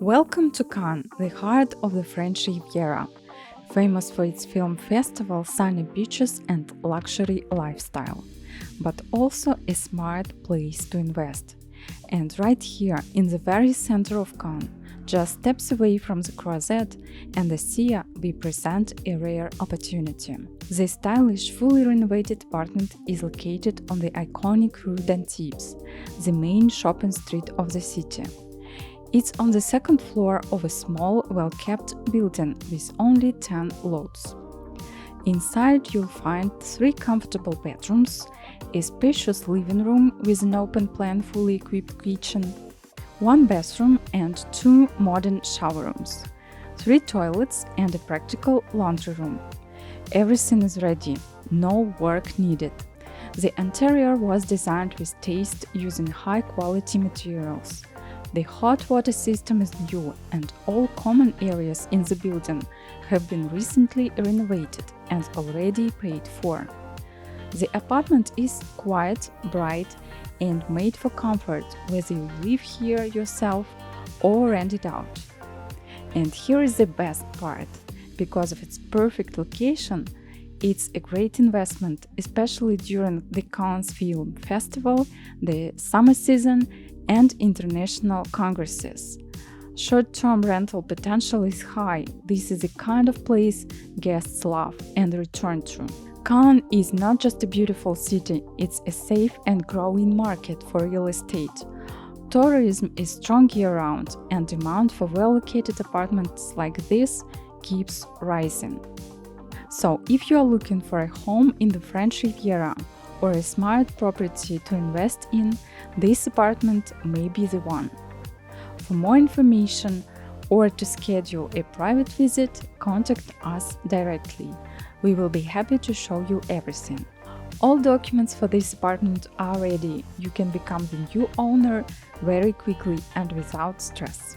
Welcome to Cannes, the heart of the French Riviera, famous for its film festival, sunny beaches and luxury lifestyle, but also a smart place to invest. And right here, in the very center of Cannes, just steps away from the Croisette and the sea, we present a rare opportunity. The stylish, fully renovated apartment is located on the iconic Rue d'Antibes, the main shopping street of the city. It's on the second floor of a small, well-kept building with only 10 lots. Inside you'll find 3 comfortable bedrooms, a spacious living room with an open-plan fully equipped kitchen, 1 bathroom and 2 modern shower rooms, 3 toilets and a practical laundry room. Everything is ready, no work needed. The interior was designed with taste using high-quality materials. The hot water system is new and all common areas in the building have been recently renovated and already paid for. The apartment is quiet, bright, and made for comfort whether you live here yourself or rent it out. And here is the best part. Because of its perfect location, it's a great investment, especially during the Cannes Film Festival, the summer season, and international congresses. Short-term rental potential is high. This is the kind of place guests love and return to. Cannes is not just a beautiful city, it's a safe and growing market for real estate. Tourism is strong year-round, and demand for well-located apartments like this keeps rising. So, if you are looking for a home in the French Riviera or a smart property to invest in, this apartment may be the one. For more information or to schedule a private visit, contact us directly. We will be happy to show you everything. All documents for this apartment are ready. You can become the new owner very quickly and without stress.